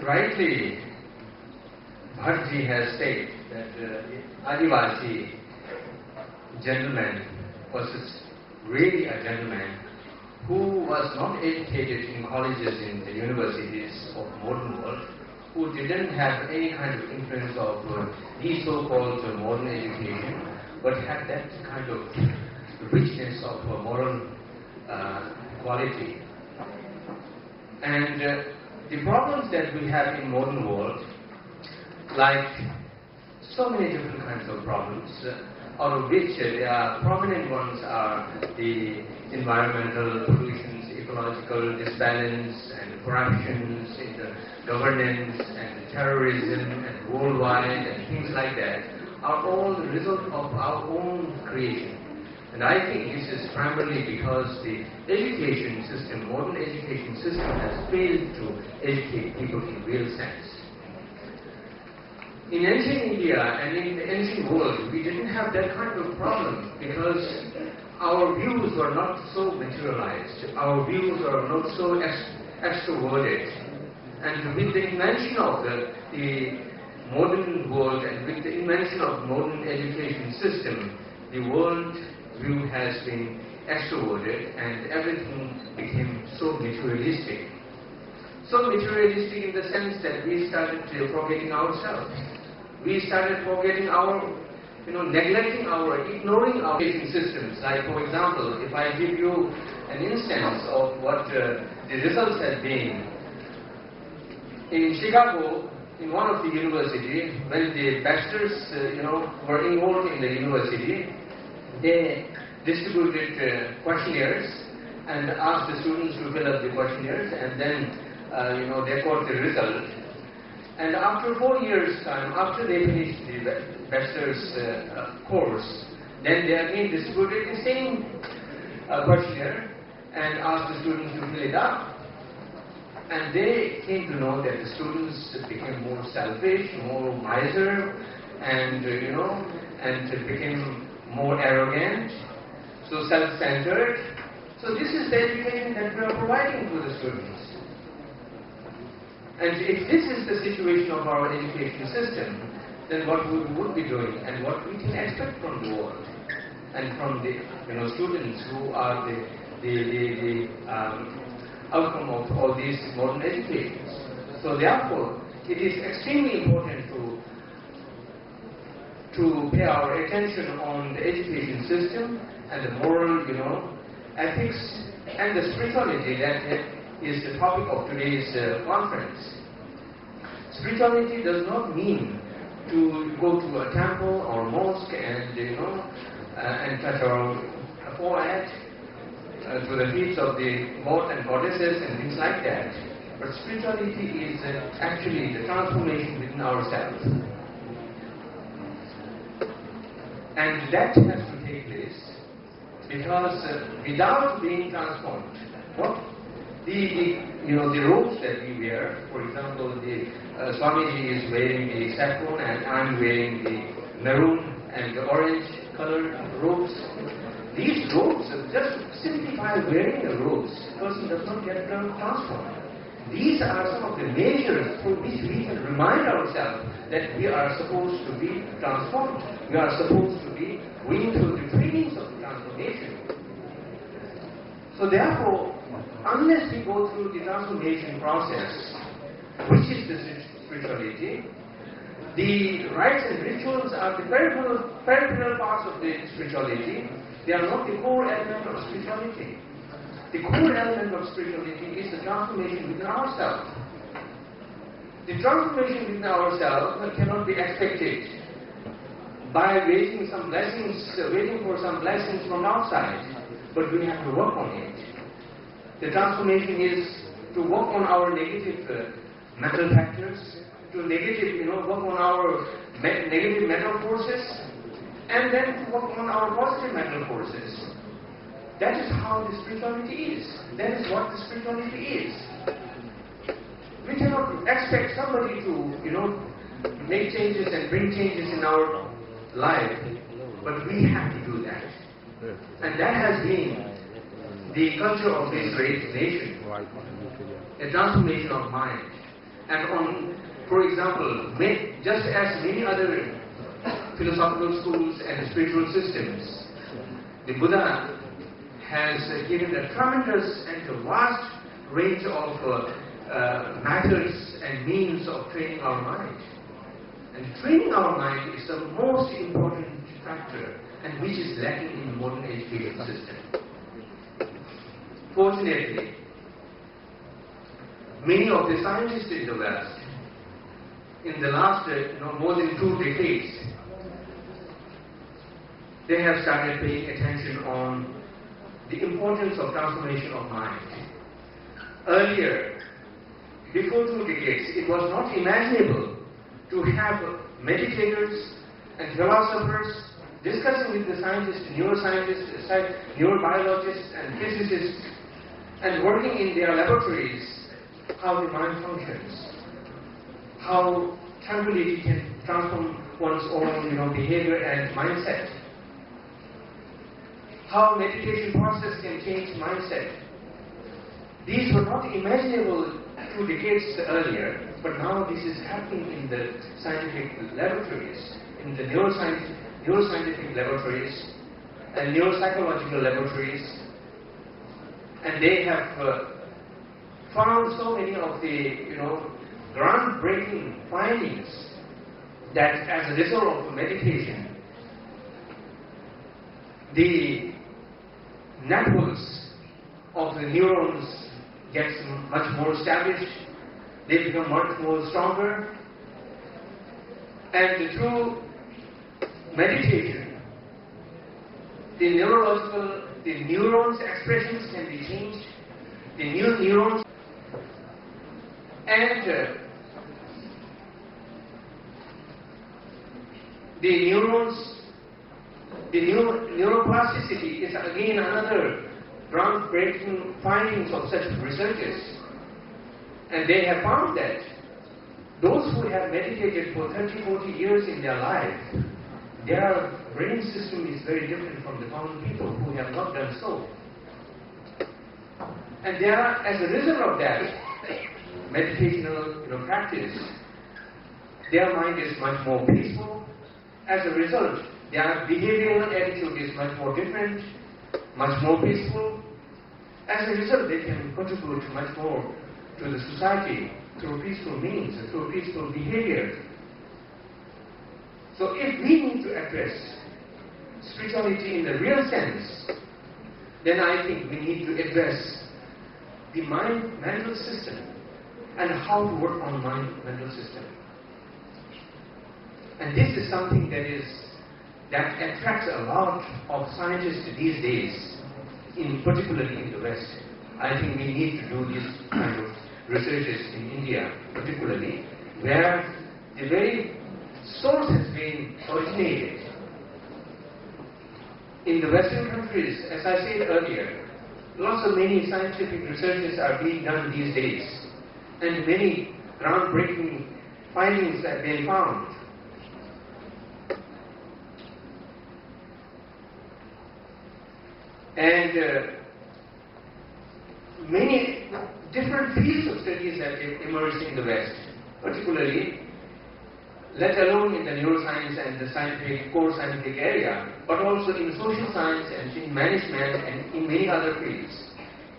rightly, Bhartji has said that Adivasi gentleman was really a gentleman who was not educated in colleges in the universities of modern world, who didn't have any kind of influence of the so-called modern education, but had that kind of richness of moral quality. And the problems that we have in modern world, like so many different kinds of problems, out of which the prominent ones are the environmental pollutions, ecological disbalance, and corruptions in the governance, and terrorism, and worldwide, and things like that, are all the result of our own creation. And I think this is primarily because the education system, modern education system, has failed to educate people in real sense. In ancient India and in the ancient world, we didn't have that kind of problem because our views were not so materialized, our views were not so extroverted. And with the invention of the modern world and with the invention of modern education system, the world view has been extroverted and everything became so materialistic. So materialistic in the sense that we started forgetting ourselves. We started forgetting our, neglecting our, ignoring our education systems. Like, for example, if I give you an instance of what the results have been. In Chicago, in one of the universities, when the bachelors, were involved in the university, they distributed questionnaires and asked the students to fill up the questionnaires, and then, they got the result. And after 4 years' time, after they finished the bachelor's course, then they again distributed the same questionnaire and asked the students to fill it up. And they came to know that the students became more selfish, more miser, and and became more arrogant, so self-centered. So this is the education that we are providing to the students. And if this is the situation of our education system, then what we would be doing and what we can expect from the world and from the students who are the outcome of all these modern educations. So therefore, it is extremely important to pay our attention on the education system and the moral, ethics and the spirituality that is the topic of today's conference. Spirituality does not mean to go to a temple or mosque and and touch our forehead to the feet of the god and goddesses and things like that. But spirituality is actually the transformation within ourselves. And that has to take place because without being transformed, the robes that we wear, for example, the Swamiji is wearing the saffron and I'm wearing the maroon and the orange colored robes. These robes, just simply by wearing the robes, a person does not get transformed. These are some of the measures through which we can remind ourselves that we are supposed to be transformed. We are supposed to be going through the trainings of transformation. So therefore, unless we go through the transformation process, which is the spirituality, the rites and rituals are the peripheral parts of the spirituality. They are not the core element of spirituality. The core element of spirituality is the transformation within ourselves. The transformation within ourselves cannot be expected by waiting for some blessings from outside, but we have to work on it. The transformation is to work on our negative mental factors, to work on our negative mental forces, and then to work on our positive mental forces. That is how the spirituality is. That is what the spirituality is. We cannot expect somebody to, make changes and bring changes in our life, but we have to do that. And that has been the culture of this great nation. A transformation of mind. And on, for example, just as many other philosophical schools and spiritual systems, the Buddha has given a tremendous and a vast range of methods and means of training our mind. And training our mind is the most important factor, and which is lacking in the modern education system. Fortunately, many of the scientists in the West, in the last more than 2 decades, they have started paying attention on the importance of transformation of mind. Earlier, before 2 decades, it was not imaginable to have meditators and philosophers discussing with the scientists, neuroscientists, neurobiologists and physicists, and working in their laboratories how the mind functions, how tranquility can transform one's own behavior and mindset, how meditation process can change mindset. These were not imaginable 2 decades earlier, but now this is happening in the scientific laboratories, in the neuroscientific laboratories and neuropsychological laboratories, and they have found so many of the groundbreaking findings that as a result of meditation, the networks of the neurons gets much more established, they become much more stronger, and through meditation, the neurons' expressions can be changed, the new neurons, and the neuroplasticity is again another groundbreaking findings of such researchers. And they have found that those who have meditated for 30, 40 years in their life, their brain system is very different from the common people who have not done so. And they are, as a result of that meditational practice, their mind is much more peaceful. As a result, their behavioral attitude is much more different, much more peaceful. As a result, they can contribute much more to the society through peaceful means and through peaceful behavior. So if we need to address spirituality in the real sense, then I think we need to address the mind-mental system and how to work on mind-mental system. And this is something that attracts a lot of scientists these days, particularly in the West. I think we need to do this kind of researches in India, particularly, where the very source has been originated. In the Western countries, as I said earlier, lots of many scientific researches are being done these days, and many groundbreaking findings have been found. And many different fields of studies have emerged in the West, particularly, let alone in the neuroscience and the core scientific area, but also in social science and in management and in many other fields.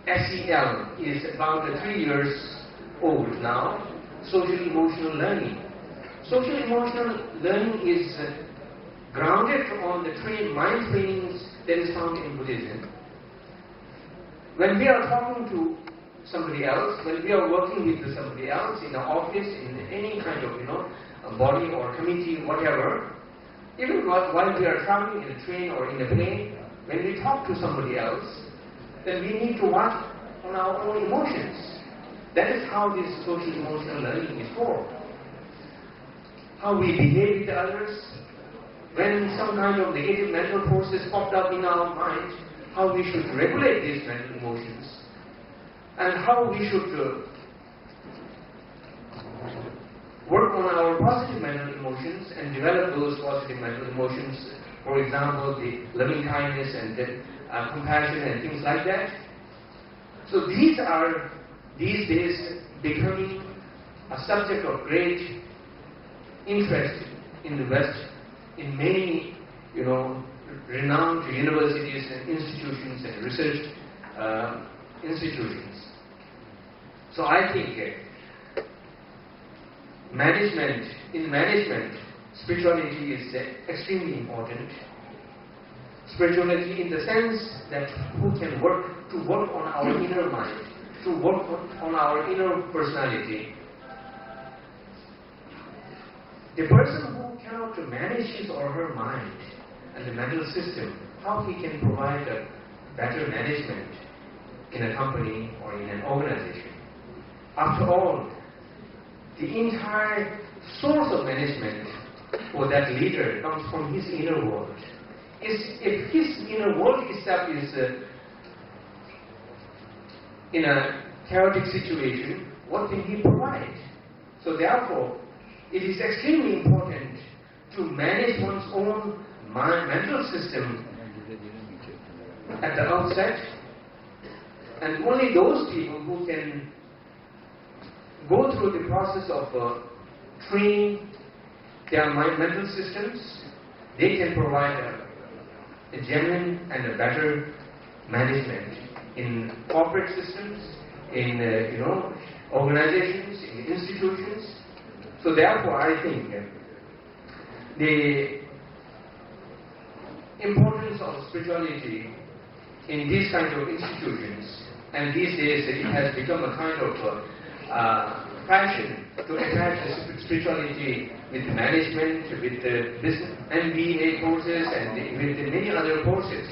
SEL is about 3 years old now, social emotional learning. Social emotional learning is grounded on the mind trainings that is found in Buddhism. When we are talking to somebody else, when we are working with somebody else in an office, in any kind of a body or committee, whatever, even while we are traveling in a train or in a plane, when we talk to somebody else, then we need to watch on our own emotions. That is how this social emotional learning is for. How we behave with others, when some kind of negative mental forces popped up in our mind, how we should regulate these mental emotions, and how we should work on our positive mental emotions and develop those positive mental emotions. For example, the loving kindness and the compassion and things like that. So these are these days becoming a subject of great interest in the West, in many, renowned universities and institutions and research institutions. So I think in management, spirituality is extremely important. Spirituality in the sense that who can work on our inner mind, to work on our inner personality. The person who cannot manage his or her mind and the mental system, how he can provide a better management in a company or in an organization? After all, the entire source of management for that leader comes from his inner world. If his inner world itself is in a chaotic situation, what can he provide? So therefore, it is extremely important to manage one's own mental system at the outset, and only those people who can go through the process of training their mental systems, they can provide a genuine and a better management in corporate systems, in organizations, in institutions. So therefore, I think the importance of spirituality in these kind of institutions, and these days it has become a kind of fashion to attach spirituality with management, with the business MBA courses, and with the many other courses.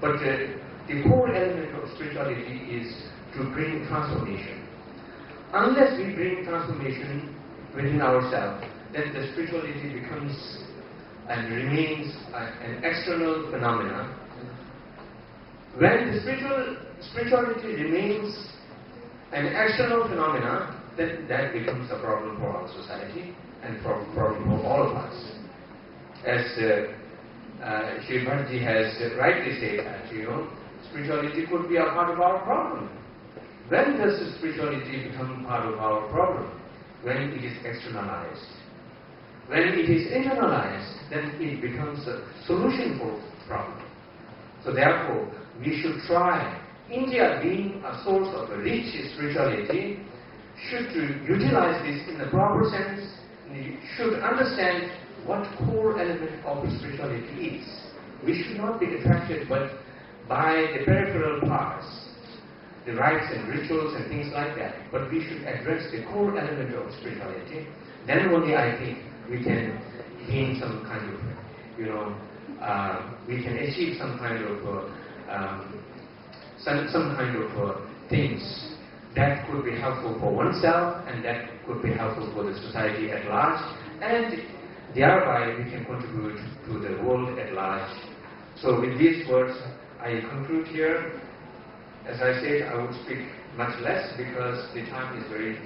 But the core element of spirituality is to bring transformation. Unless we bring transformation within ourselves, then the spirituality becomes and remains an external phenomena. When the spirituality remains an external phenomena, then that becomes a problem for our society and problem for all of us. As Shri Bhattji has rightly said that, spirituality could be a part of our problem. When does the spirituality become part of our problem? When it is externalized. When it is internalized, then it becomes a solution for the problem. So therefore, we should try, India being a source of a rich spirituality, should utilize this in the proper sense. We should understand what core element of spirituality is. We should not be attracted by the peripheral parts, the rites and rituals and things like that, but we should address the core element of spirituality. Then only I think we can gain some kind of, we can achieve some kind of things that could be helpful for oneself and that could be helpful for the society at large, and thereby we can contribute to the world at large. So with these words, I conclude here. As I said, I would speak much less because the time is very,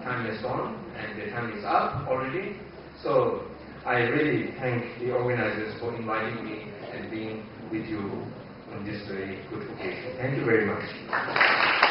time has gone and the time is up already. So I really thank the organizers for inviting me and being with you on this very good occasion. Thank you very much.